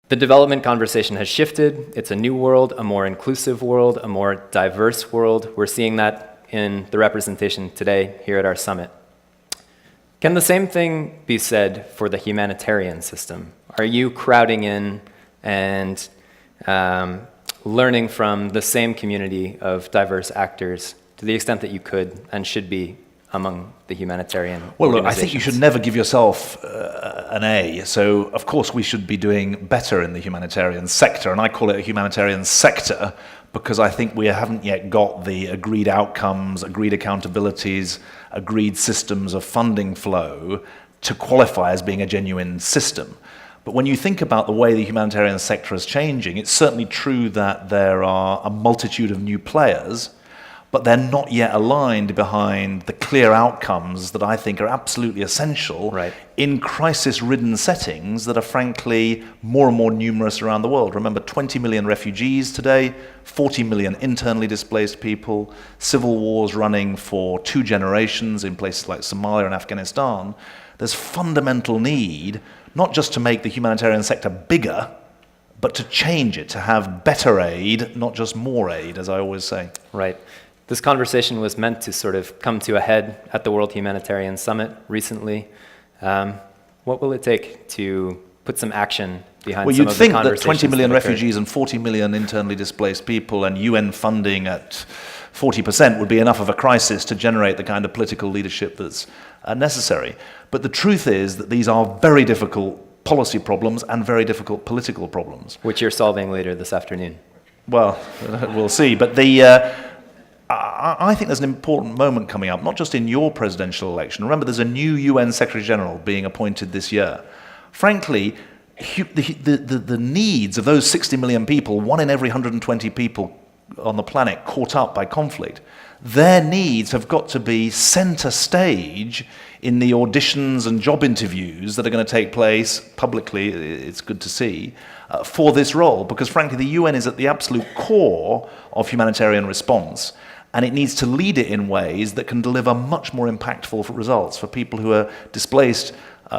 The development conversation has shifted. It's a new world, a more inclusive world, a more diverse world. We're seeing that in the representation today here at our summit. Can the same thing be said for the humanitarian system? Are you crowding in and learning from the same community of diverse actors to the extent that you could and should be among the humanitarian Well, look, I think you should never give yourself an A. So, of course, we should be doing better in the humanitarian sector, and I call it a humanitarian sector because I think we haven't yet got the agreed outcomes, agreed accountabilities, agreed systems of funding flow to qualify as being a genuine system. But when you think about the way the humanitarian sector is changing, it's certainly true that there are a multitude of new players, but they're not yet aligned behind the clear outcomes that I think are absolutely essential in crisis-ridden settings that are frankly more and more numerous around the world. Remember, 20 million refugees today, 40 million internally displaced people, civil wars running for 2 generations in places like Somalia and Afghanistan. There's fundamental need not just to make the humanitarian sector bigger, but to change it, to have better aid, not just more aid, as I always say. Right. This conversation was meant to sort of come to a head at the World Humanitarian Summit recently. What will it take to put some action behind some of the conversations? Well, you'd think that 20 million refugees and 40 million internally displaced people and UN funding at 40% would be enough of a crisis to generate the kind of political leadership that's necessary. But the truth is that these are very difficult policy problems and very difficult political problems. Which you're solving later this afternoon. Well, we'll see. But I think there's an important moment coming up, not just in your presidential election. Remember, there's a new UN Secretary General being appointed this year. Frankly, the needs of those 60 million people, 1 in every 120 people on the planet caught up by conflict, their needs have got to be center stage in the auditions and job interviews that are going to take place publicly, it's good to see, for this role. Because frankly, the UN is at the absolute core of humanitarian response. And it needs to lead it in ways that can deliver much more impactful results for people who are displaced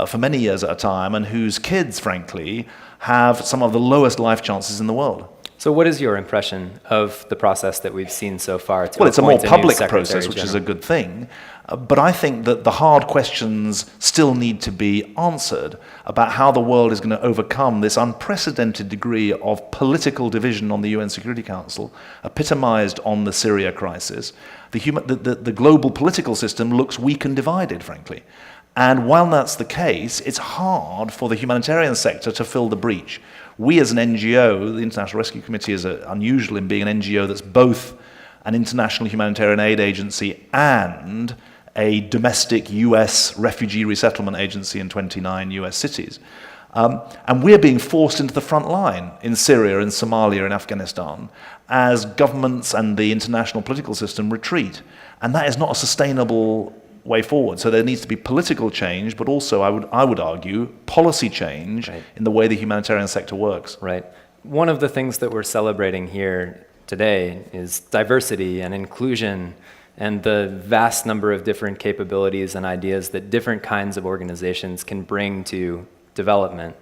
for many years at a time and whose kids, frankly, have some of the lowest life chances in the world. So what is your impression of the process that we've seen so far? Well, it's a more public process, which is a good thing. But I think that the hard questions still need to be answered about how the world is going to overcome this unprecedented degree of political division on the UN Security Council, epitomized on the Syria crisis. The global political system looks weak and divided, frankly. And while that's the case, it's hard for the humanitarian sector to fill the breach. We as an NGO, the International Rescue Committee is unusual in being an NGO that's both an international humanitarian aid agency and a domestic US refugee resettlement agency in 29 US cities. And we're being forced into the front line in Syria, in Somalia, in Afghanistan, as governments and the international political system retreat. And that is not a sustainable way forward. So there needs to be political change, but also, I would argue, policy change in the way the humanitarian sector works. Right. One of the things that we're celebrating here today is diversity and inclusion and the vast number of different capabilities and ideas that different kinds of organizations can bring to development.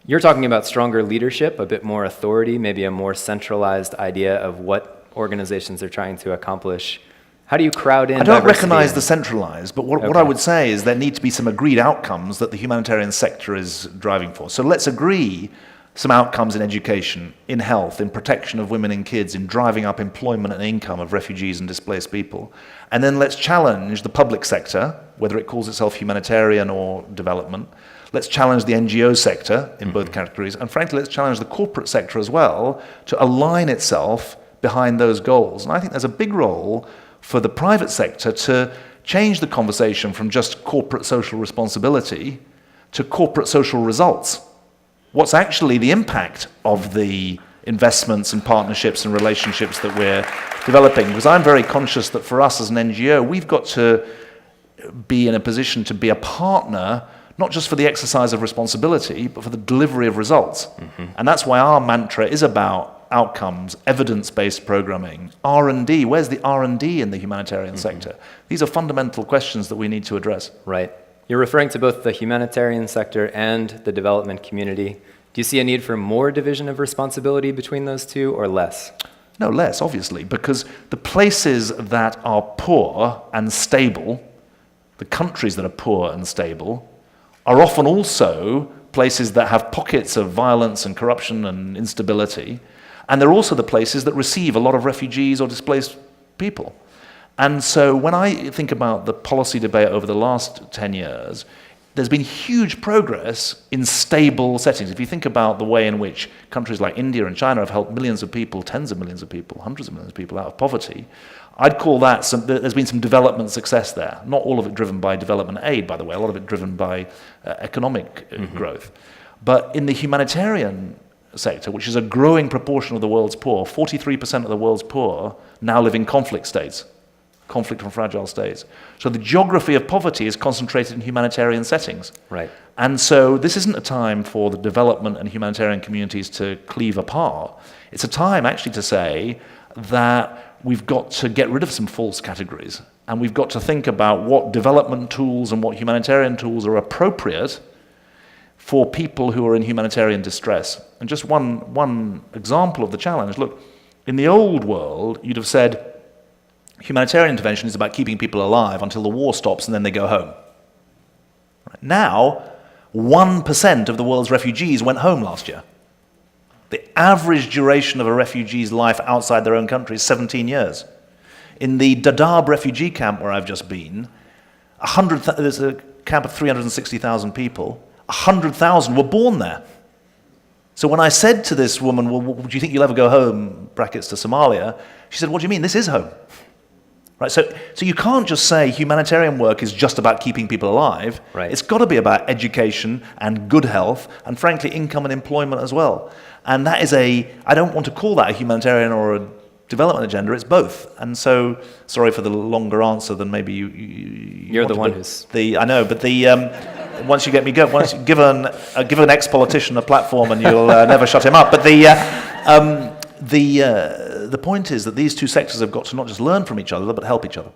You're talking about stronger leadership, a bit more authority, maybe a more centralized idea of what organizations are trying to accomplish. How do you crowd in diversity? I don't recognize the centralized, but what I would say is there need to be some agreed outcomes that the humanitarian sector is driving for. So let's agree some outcomes in education, in health, in protection of women and kids, in driving up employment and income of refugees and displaced people. And then let's challenge the public sector, whether it calls itself humanitarian or development. Let's challenge the NGO sector in both categories. And frankly, let's challenge the corporate sector as well to align itself behind those goals. And I think there's a big role for the private sector to change the conversation from just corporate social responsibility to corporate social results. What's actually the impact of the investments and partnerships and relationships that we're developing? Because I'm very conscious that for us as an NGO, we've got to be in a position to be a partner, not just for the exercise of responsibility, but for the delivery of results. And that's why our mantra is about outcomes, evidence-based programming, R&D. Where's the R&D in the humanitarian sector? These are fundamental questions that we need to address. Right. You're referring to both the humanitarian sector and the development community. Do you see a need for more division of responsibility between those two or less? No, less, obviously, because the places that are poor and stable, the countries that are poor and stable, are often also places that have pockets of violence and corruption and instability, and they're also the places that receive a lot of refugees or displaced people. And so when I think about the policy debate over the last 10 years, there's been huge progress in stable settings. If you think about the way in which countries like India and China have helped millions of people, tens of millions of people, hundreds of millions of people out of poverty, I'd call that there's been some development success there. Not all of it driven by development aid, by the way, a lot of it driven by economic growth. But in the humanitarian sector, which is a growing proportion of the world's poor, 43% of the world's poor now live in conflict states. Conflict and fragile states. So the geography of poverty is concentrated in humanitarian settings. Right. And so this isn't a time for the development and humanitarian communities to cleave apart. It's a time actually to say that we've got to get rid of some false categories, and we've got to think about what development tools and what humanitarian tools are appropriate for people who are in humanitarian distress. And just one example of the challenge, look, in the old world, you'd have said, humanitarian intervention is about keeping people alive until the war stops and then they go home. Now, 1% of the world's refugees went home last year. The average duration of a refugee's life outside their own country is 17 years. In the Dadaab refugee camp where I've just been, there's a camp of 360,000 people, 100,000 were born there. So when I said to this woman, well, do you think you'll ever go home, brackets, to Somalia? She said, what do you mean? This is home. Right, so you can't just say humanitarian work is just about keeping people alive. Right. It's got to be about education and good health and, frankly, income and employment as well. And that is I don't want to call that a humanitarian or a development agenda, it's both. And so, sorry for the longer answer than maybe You're the one who's... I know, but once you get me going, once you give an ex-politician a platform and you'll never shut him up. But the point is that these two sectors have got to not just learn from each other, but help each other.